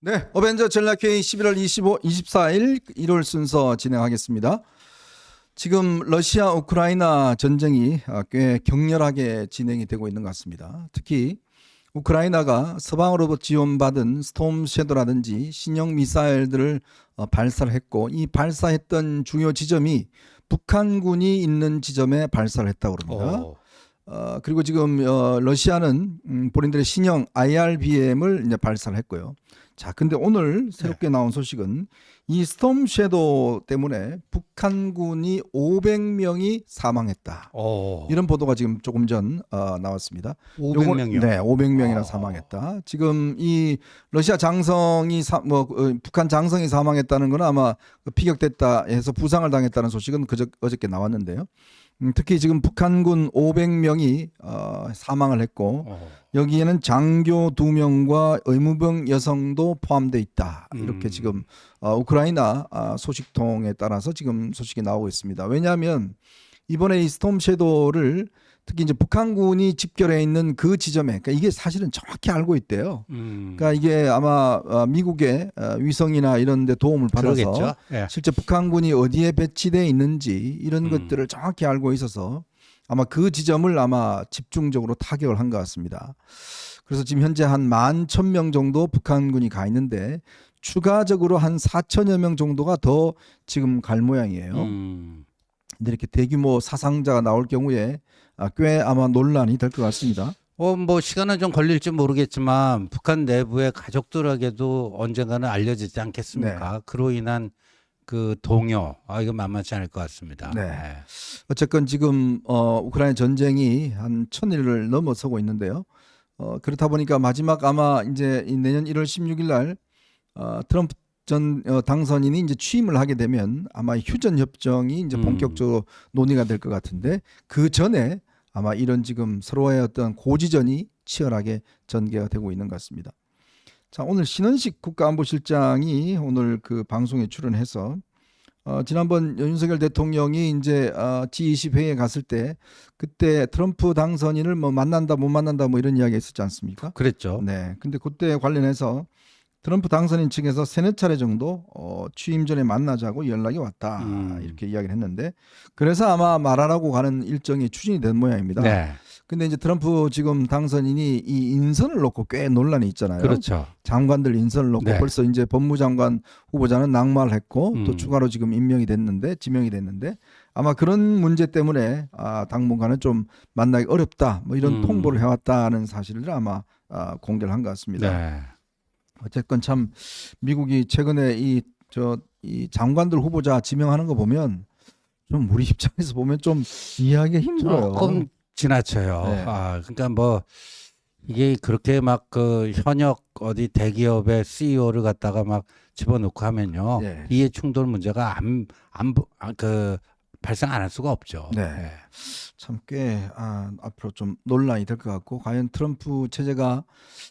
네, 어벤져 전략회의 11월 24일 일요일 순서 진행하겠습니다. 지금 러시아 우크라이나 전쟁이 꽤 격렬하게 진행이 되고 있는 것 같습니다. 특히 우크라이나가 서방으로부터 지원받은 스톰 섀도라든지 신형 미사일들을 발사를 했고, 이 발사했던 중요 지점이 북한군이 있는 지점에 발사를 했다고 합니다. 그리고 지금 러시아는 본인들의 신형 IRBM을 이제 발사를 했고요. 자, 근데 오늘 새롭게 나온 소식은 이 스톰 섀도우 때문에 북한군이 500명이 사망했다. 이런 보도가 지금 조금 전 나왔습니다. 500명이요? 네, 500명이나 사망했다. 지금 이 러시아 장성이 북한 장성이 사망했다는 건 아마 피격됐다 해서 부상을 당했다는 소식은 어저께 나왔는데요. 특히 지금 북한군 500명이 사망을 했고 여기에는 장교 2명과 의무병 여성도 포함되어 있다. 이렇게 지금 우크라이나 소식통에 따라서 지금 소식이 나오고 있습니다. 왜냐하면 이번에 이 스톰 섀도우를 특히 이제 북한군이 집결해 있는 그 지점에, 그러니까 이게 사실은 정확히 알고 있대요. 그러니까 이게 아마 미국의 위성이나 이런 데 도움을 받아서 실제 북한군이 어디에 배치되어 있는지 이런 것들을 정확히 알고 있어서 아마 그 지점을 아마 집중적으로 타격을 한 것 같습니다. 그래서 지금 현재 한 11,000명 정도 북한군이 가 있는데 추가적으로 한 4,000여 명 정도가 더 지금 갈 모양이에요. 근데 이렇게 대규모 사상자가 나올 경우에 꽤 아마 논란이 될 것 같습니다. 뭐 시간은 좀 걸릴지 모르겠지만 북한 내부의 가족들에게도 언젠가는 알려지지 않겠습니까? 네. 그로 인한 그 동요, 이거 만만치 않을 것 같습니다. 네. 어쨌건 지금 우크라이나 전쟁이 한 1000일을 넘어서고 있는데요. 그렇다 보니까 마지막 아마 이제 내년 1월 16일 날 트럼프 전 당선인이 이제 취임을 하게 되면 아마 휴전 협정이 이제 본격적으로 논의가 될 것 같은데 그 전에 아마 이런 지금 서로의 어떤 고지전이 치열하게 전개가 되고 있는 것 같습니다. 자, 오늘 신원식 국가안보실장이 오늘 그 방송에 출연해서 지난번 윤석열 대통령이 이제 G20 회의에 갔을 때 그때 트럼프 당선인을 뭐 만난다 못 만난다 뭐 이런 이야기 있었지 않습니까? 그랬죠. 네. 근데 그때 관련해서 트럼프 당선인 측에서 3-4차례 정도 취임 전에 만나자고 연락이 왔다. 이렇게 이야기를 했는데 그래서 아마 말하라고 가는 일정이 추진이 된 모양입니다. 네. 근데 이제 트럼프 지금 당선인이 이 인선을 놓고 꽤 논란이 있잖아요. 그렇죠. 장관들 인선을 놓고 네. 벌써 이제 법무장관 후보자는 낙마를 했고 또 추가로 지금 지명이 됐는데 아마 그런 문제 때문에 당분간은 좀 만나기 어렵다. 뭐 이런 통보를 해왔다는 사실을 아마 공개를 한 것 같습니다. 네. 어쨌건 참 미국이 최근에 이 장관들 후보자 지명하는 거 보면 좀 우리 입장에서 보면 좀 이해하기 힘들어요. 조금 지나쳐요. 네. 그러니까 뭐 이게 그렇게 막 그 현역 어디 대기업의 CEO를 갖다가 막 집어넣고 하면요. 네. 이해 충돌 문제가 발생 안 할 수가 없죠. 네. 참 꽤 앞으로 좀 논란이 될 것 같고 과연 트럼프 체제가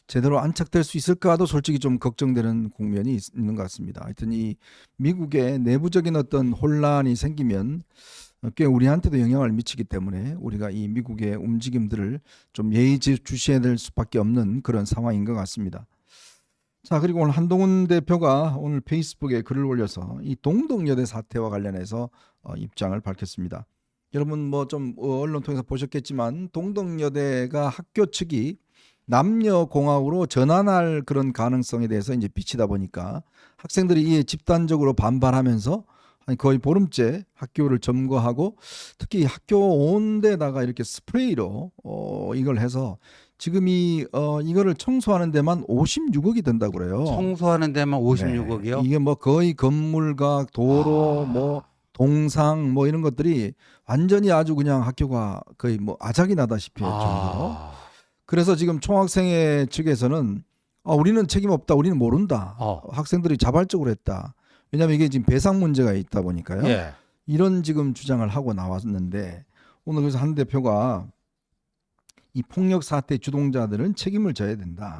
제대로 안착될 수 있을까도 솔직히 좀 걱정되는 국면이 있는 것 같습니다. 하여튼 이 미국의 내부적인 어떤 혼란이 생기면 꽤 우리한테도 영향을 미치기 때문에 우리가 이 미국의 움직임들을 좀 예의주시해야 될 수밖에 없는 그런 상황인 것 같습니다. 자, 그리고 오늘 한동훈 대표가 오늘 페이스북에 글을 올려서 이 동덕여대 사태와 관련해서 입장을 밝혔습니다. 여러분 뭐 좀 언론 통해서 보셨겠지만 동덕여대가 학교 측이 남녀공학으로 전환할 그런 가능성에 대해서 이제 비치다 보니까 학생들이 이에 집단적으로 반발하면서 거의 보름째 학교를 점거하고 특히 학교 온 데다가 이렇게 스프레이로 이걸 해서 지금 이거를 청소하는 데만 56억이 든다고 그래요. 청소하는 데만 56억이요? 네. 이게 뭐 거의 건물과 도로 뭐 동상 뭐 이런 것들이 완전히 아주 그냥 학교가 거의 뭐 아작이 나다시피 할 정도로. 그래서 지금 총학생회 측에서는 우리는 책임 없다. 우리는 모른다. 학생들이 자발적으로 했다. 왜냐하면 이게 지금 배상 문제가 있다 보니까요. 예. 이런 지금 주장을 하고 나왔는데 오늘 그래서 한 대표가 이 폭력 사태 주동자들은 책임을 져야 된다.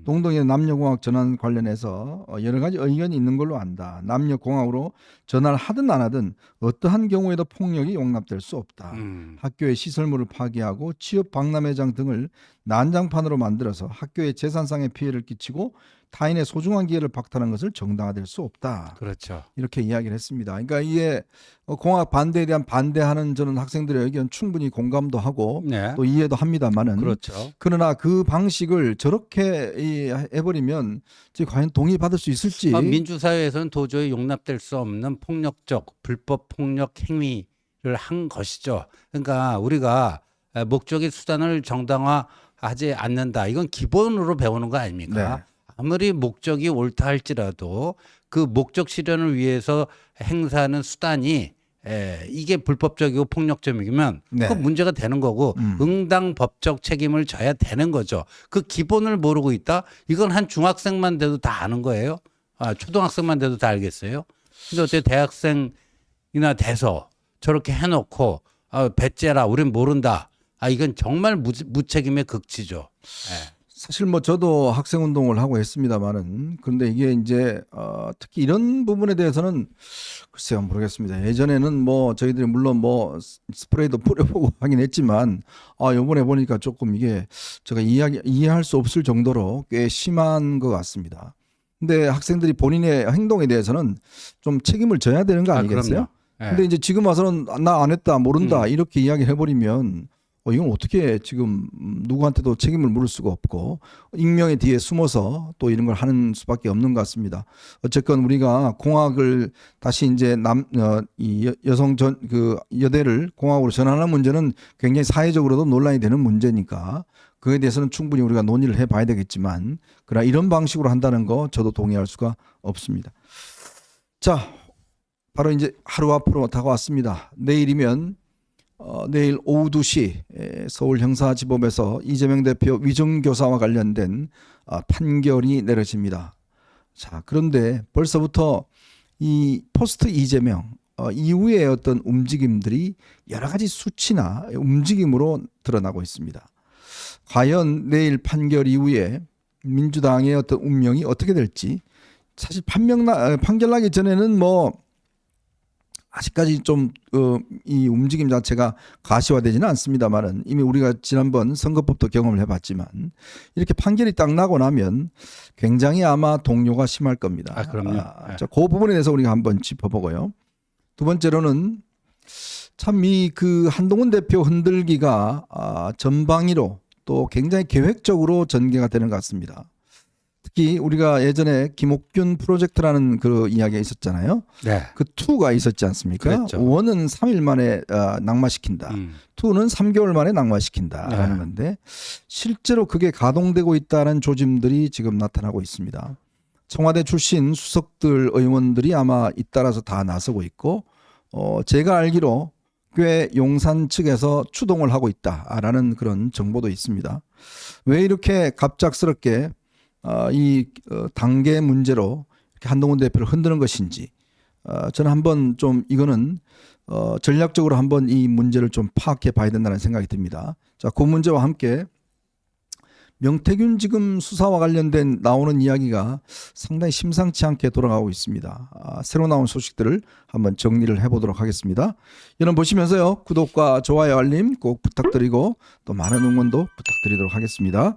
동덕의 남녀공학 전환 관련해서 여러 가지 의견이 있는 걸로 안다. 남녀공학으로 전환을 하든 안 하든 어떠한 경우에도 폭력이 용납될 수 없다. 학교의 시설물을 파괴하고 취업 박람회장 등을 난장판으로 만들어서 학교의 재산상의 피해를 끼치고 타인의 소중한 기회를 박탈한 것을 정당화될 수 없다. 그렇죠. 이렇게 이야기를 했습니다. 그러니까 이게 공학 반대에 대한 반대하는 저는 학생들의 의견 충분히 공감도 하고 네. 또 이해도 합니다만은 그렇죠. 그러나 그 방식을 저렇게 해버리면 과연 동의받을 수 있을지. 민주사회에서는 도저히 용납될 수 없는 폭력적 불법 폭력 행위를 한 것이죠. 그러니까 우리가 목적의 수단을 정당화하지 않는다. 이건 기본으로 배우는 거 아닙니까? 네. 아무리 목적이 옳다 할지라도 그 목적 실현을 위해서 행사하는 수단이 이게 불법적이고 폭력적이면 네. 그 문제가 되는 거고 응당 법적 책임을 져야 되는 거죠. 그 기본을 모르고 있다? 이건 한 중학생만 돼도 다 아는 거예요. 초등학생만 돼도 다 알겠어요. 근데 어떻게 대학생이나 돼서 저렇게 해놓고 배째라 우린 모른다. 이건 정말 무책임의 극치죠. 사실 뭐 저도 학생 운동을 하고 했습니다만은 그런데 이게 이제 특히 이런 부분에 대해서는 글쎄요 모르겠습니다. 예전에는 뭐 저희들이 물론 뭐 스프레이도 뿌려보고 하긴 했지만 이번에 보니까 조금 이게 제가 이해할 수 없을 정도로 꽤 심한 것 같습니다. 근데 학생들이 본인의 행동에 대해서는 좀 책임을 져야 되는 거 아니겠어요? 근데 이제 지금 와서는 나 안 했다 모른다 이렇게 이야기를 해버리면 이건 어떻게 지금 누구한테도 책임을 물을 수가 없고 익명의 뒤에 숨어서 또 이런 걸 하는 수밖에 없는 것 같습니다. 어쨌건 우리가 공학을 다시 이제 이 여성 그 여대를 공학으로 전환하는 문제는 굉장히 사회적으로도 논란이 되는 문제니까 그에 대해서는 충분히 우리가 논의를 해봐야 되겠지만 그러나 이런 방식으로 한다는 거 저도 동의할 수가 없습니다. 자, 바로 이제 하루 앞으로 다가왔습니다. 내일이면 내일 오후 2시 서울 형사지법에서 이재명 대표 위정교사와 관련된 판결이 내려집니다. 자, 그런데 벌써부터 이 포스트 이재명 이후의 어떤 움직임들이 여러 가지 수치나 움직임으로 드러나고 있습니다. 과연 내일 판결 이후에 민주당의 어떤 운명이 어떻게 될지 사실 판결 나기 전에는 뭐 아직까지 좀 이 움직임 자체가 가시화되지는 않습니다만은 이미 우리가 지난번 선거법도 경험을 해봤지만 이렇게 판결이 딱 나고 나면 굉장히 아마 동요가 심할 겁니다. 그럼요. 자, 그 부분에 대해서 우리가 한번 짚어보고요. 두 번째로는 참 이 그 한동훈 대표 흔들기가 전방위로 또 굉장히 계획적으로 전개가 되는 것 같습니다. 특히 우리가 예전에 김옥균 프로젝트라는 그 이야기가 있었잖아요. 네. 그 2가 있었지 않습니까? 그랬죠. 1은 3일 만에 낙마시킨다. 2는 3개월 만에 낙마시킨다라는 네. 건데 실제로 그게 가동되고 있다는 조짐들이 지금 나타나고 있습니다. 청와대 출신 수석들 의원들이 아마 잇따라서 다 나서고 있고 제가 알기로 꽤 용산 측에서 추동을 하고 있다라는 그런 정보도 있습니다. 왜 이렇게 갑작스럽게 이 단계 문제로 이렇게 한동훈 대표를 흔드는 것인지 저는 한번 좀 이거는 전략적으로 한번 이 문제를 좀 파악해 봐야 된다는 생각이 듭니다. 자, 그 문제와 함께 명태균 지금 수사와 관련된 나오는 이야기가 상당히 심상치 않게 돌아가고 있습니다. 새로 나온 소식들을 한번 정리를 해보도록 하겠습니다. 여러분 보시면서요 구독과 좋아요 알림 꼭 부탁드리고 또 많은 응원도 부탁드리도록 하겠습니다.